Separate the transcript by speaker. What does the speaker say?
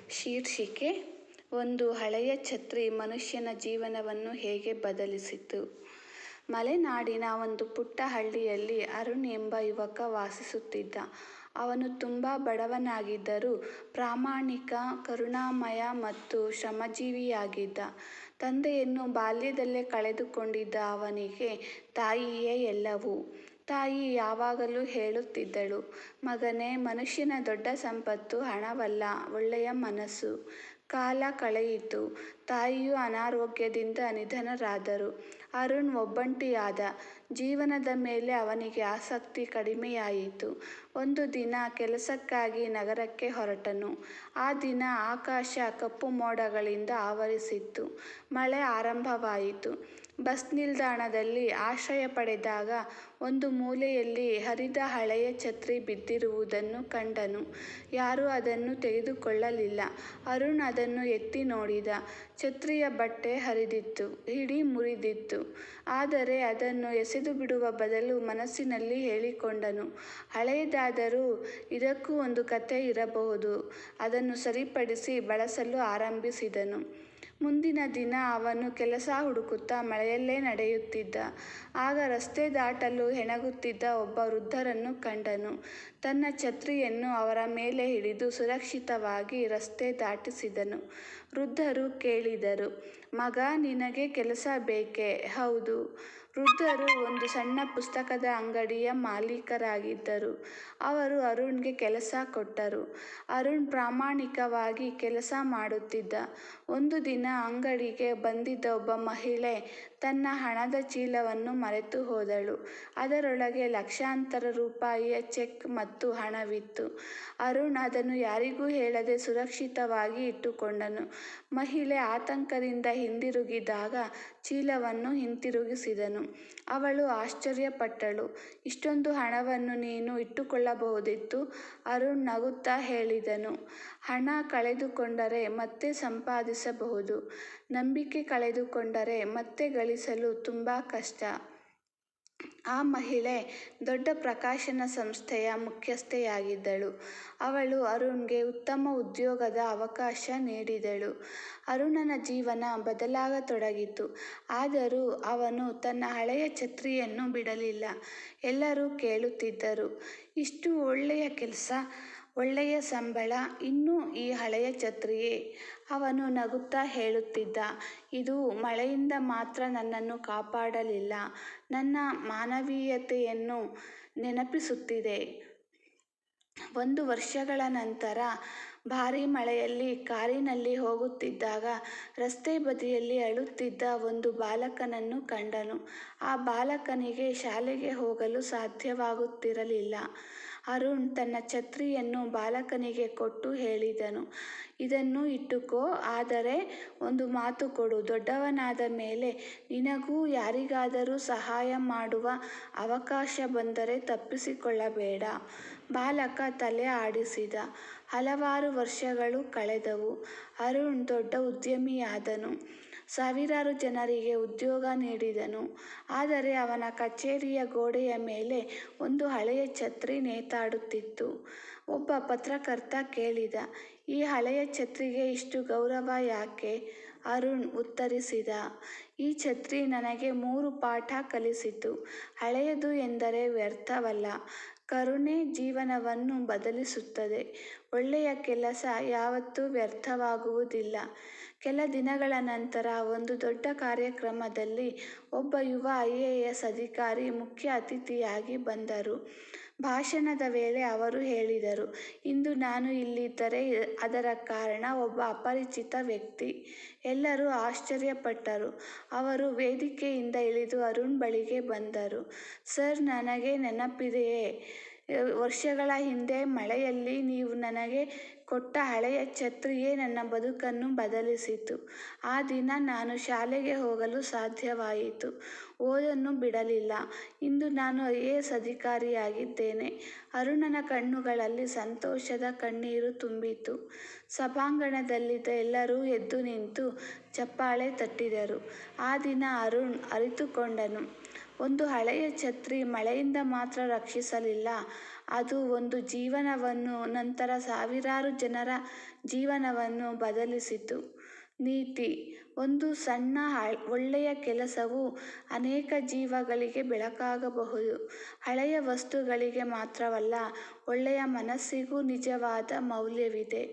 Speaker 1: ಶೀರ್ಷಿಕೆ: ಒಂದು ಹಳೆಯ ಛತ್ರಿ ಮನುಷ್ಯನ ಜೀವನವನ್ನು ಹೇಗೆ ಬದಲಿಸಿತು. ಮಲೆನಾಡಿನ ಒಂದು ಪುಟ್ಟ ಹಳ್ಳಿಯಲ್ಲಿ ಅರುಣ್ ಎಂಬ ಯುವಕ ವಾಸಿಸುತ್ತಿದ್ದ. ಅವನು ತುಂಬ ಬಡವನಾಗಿದ್ದರೂ ಪ್ರಾಮಾಣಿಕ, ಕರುಣಾಮಯ ಮತ್ತು ಶ್ರಮಜೀವಿಯಾಗಿದ್ದ. ತಂದೆಯನ್ನು ಬಾಲ್ಯದಲ್ಲೇ ಕಳೆದುಕೊಂಡಿದ್ದ ಅವನಿಗೆ ತಾಯಿಯೇ ಎಲ್ಲವೂ. ತಾಯಿ ಯಾವಾಗಲೂ ಹೇಳುತ್ತಿದ್ದಳು, "ಮಗನೇ, ಮನುಷ್ಯನ ದೊಡ್ಡ ಸಂಪತ್ತು ಹಣವಲ್ಲ, ಒಳ್ಳೆಯ ಮನಸ್ಸು." ಕಾಲ ಕಳೆಯಿತು. ತಾಯಿಯು ಅನಾರೋಗ್ಯದಿಂದ ನಿಧನರಾದರು. ಅರುಣ್ ಒಬ್ಬಂಟಿಯಾದ. ಜೀವನದ ಮೇಲೆ ಅವನಿಗೆ ಆಸಕ್ತಿ ಕಡಿಮೆಯಾಯಿತು. ಒಂದು ದಿನ ಕೆಲಸಕ್ಕಾಗಿ ನಗರಕ್ಕೆ ಹೊರಟನು. ಆ ದಿನ ಆಕಾಶ ಕಪ್ಪು ಮೋಡಗಳಿಂದ ಆವರಿಸಿತ್ತು. ಮಳೆ ಆರಂಭವಾಯಿತು. ಬಸ್ ನಿಲ್ದಾಣದಲ್ಲಿ ಆಶ್ರಯ ಪಡೆದಾಗ ಒಂದು ಮೂಲೆಯಲ್ಲಿ ಹರಿದ ಹಳೆಯ ಛತ್ರಿ ಬಿದ್ದಿರುವುದನ್ನು ಕಂಡನು. ಯಾರೂ ಅದನ್ನು ತೆಗೆದುಕೊಳ್ಳಲಿಲ್ಲ. ಅರುಣ್ ಅದನ್ನು ಎತ್ತಿ ನೋಡಿದ. ಛತ್ರಿಯ ಬಟ್ಟೆ ಹರಿದಿತ್ತು, ಹಿಡಿ ಮುರಿದಿತ್ತು. ಆದರೆ ಅದನ್ನು ಎಸೆದು ಬಿಡುವ ಬದಲು ಮನಸ್ಸಿನಲ್ಲಿ ಹೇಳಿಕೊಂಡನು, ಹಳೆಯದಾದರೂ ಇದಕ್ಕೂ ಒಂದು ಕಥೆ ಇರಬಹುದು. ಅದನ್ನು ಸರಿಪಡಿಸಿ ಬಳಸಲು ಆರಂಭಿಸಿದನು. ಮುಂದಿನ ದಿನ ಅವನು ಕೆಲಸ ಹುಡುಕುತ್ತಾ ಮಳೆಯಲ್ಲೇ ನಡೆಯುತ್ತಿದ್ದ. ಆಗ ರಸ್ತೆ ದಾಟಲು ಹೆಣಗುತ್ತಿದ್ದ ಒಬ್ಬ ವೃದ್ಧರನ್ನು ಕಂಡನು. ತನ್ನ ಛತ್ರಿಯನ್ನು ಅವರ ಮೇಲೆ ಹಿಡಿದು ಸುರಕ್ಷಿತವಾಗಿ ರಸ್ತೆ ದಾಟಿಸಿದನು. ವೃದ್ಧರು ಕೇಳಿದರು, "ಮಗ, ನಿನಗೆ ಕೆಲಸ ಬೇಕೇ?" "ಹೌದು." ವೃದ್ಧರು ಒಂದು ಸಣ್ಣ ಪುಸ್ತಕದ ಅಂಗಡಿಯ ಮಾಲೀಕರಾಗಿದ್ದರು. ಅವರು ಅರುಣ್ಗೆ ಕೆಲಸ ಕೊಟ್ಟರು. ಅರುಣ್ ಪ್ರಾಮಾಣಿಕವಾಗಿ ಕೆಲಸ ಮಾಡುತ್ತಿದ್ದ. ಒಂದು ದಿನ ಅಂಗಡಿಗೆ ಬಂದಿದ್ದ ಒಬ್ಬ ಮಹಿಳೆ ತನ್ನ ಹಣದ ಚೀಲವನ್ನು ಮರೆತು ಹೋದಳು. ಅದರೊಳಗೆ ಲಕ್ಷಾಂತರ ರೂಪಾಯಿಯ ಚೆಕ್ ಮತ್ತು ಹಣವಿತ್ತು. ಅರುಣ್ ಅದನ್ನು ಯಾರಿಗೂ ಹೇಳದೆ ಸುರಕ್ಷಿತವಾಗಿ ಇಟ್ಟುಕೊಂಡನು. ಮಹಿಳೆ ಆತಂಕದಿಂದ ಹಿಂದಿರುಗಿದಾಗ ಚೀಲವನ್ನು ಹಿಂತಿರುಗಿಸಿದನು. ಅವಳು ಆಶ್ಚರ್ಯಪಟ್ಟಳು. "ಇಷ್ಟೊಂದು ಹಣವನ್ನು ನೀನು ಇಟ್ಟುಕೊಳ್ಳಬಹುದಿತ್ತು." ಅರುಣ್ ನಗುತ್ತಾ ಹೇಳಿದನು, "ಹಣ ಕಳೆದುಕೊಂಡರೆ ಮತ್ತೆ ಸಂಪಾದಿಸಬಹುದು. ನಂಬಿಕೆ ಕಳೆದುಕೊಂಡರೆ ಮತ್ತೆ ಗಳಿಸಲು ತುಂಬ ಕಷ್ಟ." ಆ ಮಹಿಳೆ ದೊಡ್ಡ ಪ್ರಕಾಶನ ಸಂಸ್ಥೆಯ ಮುಖ್ಯಸ್ಥೆಯಾಗಿದ್ದಳು. ಅವಳು ಅರುಣ್ಗೆ ಉತ್ತಮ ಉದ್ಯೋಗದ ಅವಕಾಶ ನೀಡಿದಳು. ಅರುಣನ ಜೀವನ ಬದಲಾಗತೊಡಗಿತು. ಆದರೂ ಅವನು ತನ್ನ ಹಳೆಯ ಛತ್ರಿಯನ್ನು ಬಿಡಲಿಲ್ಲ. ಎಲ್ಲರೂ ಕೇಳುತ್ತಿದ್ದರು, "ಇಷ್ಟು ಒಳ್ಳೆಯ ಕೆಲಸ, ಒಳ್ಳೆಯ ಸಂಬಳ, ಇನ್ನೂ ಈ ಹಳೆಯ ಛತ್ರಿಯೇ?" ಅವನು ನಗುತ್ತಾ ಹೇಳುತ್ತಿದ್ದ, "ಇದು ಮಳೆಯಿಂದ ಮಾತ್ರ ನನ್ನನ್ನು ಕಾಪಾಡಲಿಲ್ಲ, ನನ್ನ ಮಾನವೀಯತೆಯನ್ನು ನೆನಪಿಸುತ್ತಿದೆ." 1 ವರ್ಷಗಳ ನಂತರ ಭಾರೀ ಮಳೆಯಲ್ಲಿ ಕಾರಿನಲ್ಲಿ ಹೋಗುತ್ತಿದ್ದಾಗ ರಸ್ತೆ ಬದಿಯಲ್ಲಿ ಅಳುತ್ತಿದ್ದ ಒಂದು ಬಾಲಕನನ್ನು ಕಂಡನು. ಆ ಬಾಲಕನಿಗೆ ಶಾಲೆಗೆ ಹೋಗಲು ಸಾಧ್ಯವಾಗುತ್ತಿರಲಿಲ್ಲ. ಅರುಣ್ ತನ್ನ ಛತ್ರಿಯನ್ನು ಬಾಲಕನಿಗೆ ಕೊಟ್ಟು ಹೇಳಿದನು, "ಇದನ್ನು ಇಟ್ಟುಕೋ, ಆದರೆ ಒಂದು ಮಾತು ಕೊಡು. ದೊಡ್ಡವನಾದ ಮೇಲೆ ನಿನಗೂ ಯಾರಿಗಾದರೂ ಸಹಾಯ ಮಾಡುವ ಅವಕಾಶ ಬಂದರೆ ತಪ್ಪಿಸಿಕೊಳ್ಳಬೇಡ." ಬಾಲಕ ತಲೆ ಆಡಿಸಿದ. ಹಲವಾರು ವರ್ಷಗಳು ಕಳೆದವು. ಅರುಣ್ ದೊಡ್ಡ ಉದ್ಯಮಿಯಾದನು. ಸಾವಿರಾರು ಜನರಿಗೆ ಉದ್ಯೋಗ ನೀಡಿದನು. ಆದರೆ ಅವನ ಕಚೇರಿಯ ಗೋಡೆಯ ಮೇಲೆ ಒಂದು ಹಳೆಯ ಛತ್ರಿ ನೇತಾಡುತ್ತಿತ್ತು. ಒಬ್ಬ ಪತ್ರಕರ್ತ ಕೇಳಿದ, "ಈ ಹಳೆಯ ಛತ್ರಿಗೆ ಇಷ್ಟು ಗೌರವ ಯಾಕೆ?" ಅರುಣ್ ಉತ್ತರಿಸಿದ, "ಈ ಛತ್ರಿ ನನಗೆ 3 ಪಾಠ ಕಲಿಸಿತು. ಹಳೆಯದು ಎಂದರೆ ವ್ಯರ್ಥವಲ್ಲ. ಕರುಣೆ ಜೀವನವನ್ನು ಬದಲಿಸುತ್ತದೆ. ಒಳ್ಳೆಯ ಕೆಲಸ ಯಾವತ್ತೂ ವ್ಯರ್ಥವಾಗುವುದಿಲ್ಲ." ಕೆಲ ದಿನಗಳ ನಂತರ ಒಂದು ದೊಡ್ಡ ಕಾರ್ಯಕ್ರಮದಲ್ಲಿ ಒಬ್ಬ ಯುವ IAS ಅಧಿಕಾರಿ ಮುಖ್ಯ ಅತಿಥಿಯಾಗಿ ಬಂದರು. ಭಾಷಣದ ವೇಳೆ ಅವರು ಹೇಳಿದರು, "ಇಂದು ನಾನು ಇಲ್ಲಿದ್ದರೆ ಅದರ ಕಾರಣ ಒಬ್ಬ ಅಪರಿಚಿತ ವ್ಯಕ್ತಿ." ಎಲ್ಲರೂ ಆಶ್ಚರ್ಯಪಟ್ಟರು. ಅವರು ವೇದಿಕೆಯಿಂದ ಇಳಿದು ಅರುಣ್ ಬಳಿಗೆ ಬಂದರು. "ಸರ್, ನನಗೆ ನೆನಪಿದೆಯೇ, ವರ್ಷಗಳ ಹಿಂದೆ ಮಳೆಯಲ್ಲಿ ನೀವು ನನಗೆ ಕೊಟ್ಟ ಹಳೆಯ ಛತ್ರಿಯೇ ನನ್ನ ಬದುಕನ್ನು ಬದಲಿಸಿತು. ಆ ದಿನ ನಾನು ಶಾಲೆಗೆ ಹೋಗಲು ಸಾಧ್ಯವಾಯಿತು, ಓದನ್ನು ಬಿಡಲಿಲ್ಲ. ಇಂದು ನಾನು IAS ಅಧಿಕಾರಿಯಾಗಿದ್ದೇನೆ." ಅರುಣನ ಕಣ್ಣುಗಳಲ್ಲಿ ಸಂತೋಷದ ಕಣ್ಣೀರು ತುಂಬಿತು. ಸಭಾಂಗಣದಲ್ಲಿದ್ದ ಎಲ್ಲರೂ ಎದ್ದು ನಿಂತು ಚಪ್ಪಾಳೆ ತಟ್ಟಿದರು. ಆ ದಿನ ಅರುಣ್ ಅರಿತುಕೊಂಡನು, ಒಂದು ಹಳೆಯ ಛತ್ರಿ ಮಳೆಯಿಂದ ಮಾತ್ರ ರಕ್ಷಿಸಲಿಲ್ಲ, ಅದು ಒಂದು ಜೀವನವನ್ನು, ನಂತರ ಸಾವಿರಾರು ಜನರ ಜೀವನವನ್ನು ಬದಲಿಸಿತು. ನೀತಿ: ಒಂದು ಸಣ್ಣ ಒಳ್ಳೆಯ ಕೆಲಸವು ಅನೇಕ ಜೀವಗಳಿಗೆ ಬೆಳಕಾಗಬಹುದು. ಹಳೆಯ ವಸ್ತುಗಳಿಗೆ ಮಾತ್ರವಲ್ಲ, ಒಳ್ಳೆಯ ಮನಸ್ಸಿಗೂ ನಿಜವಾದ ಮೌಲ್ಯವಿದೆ.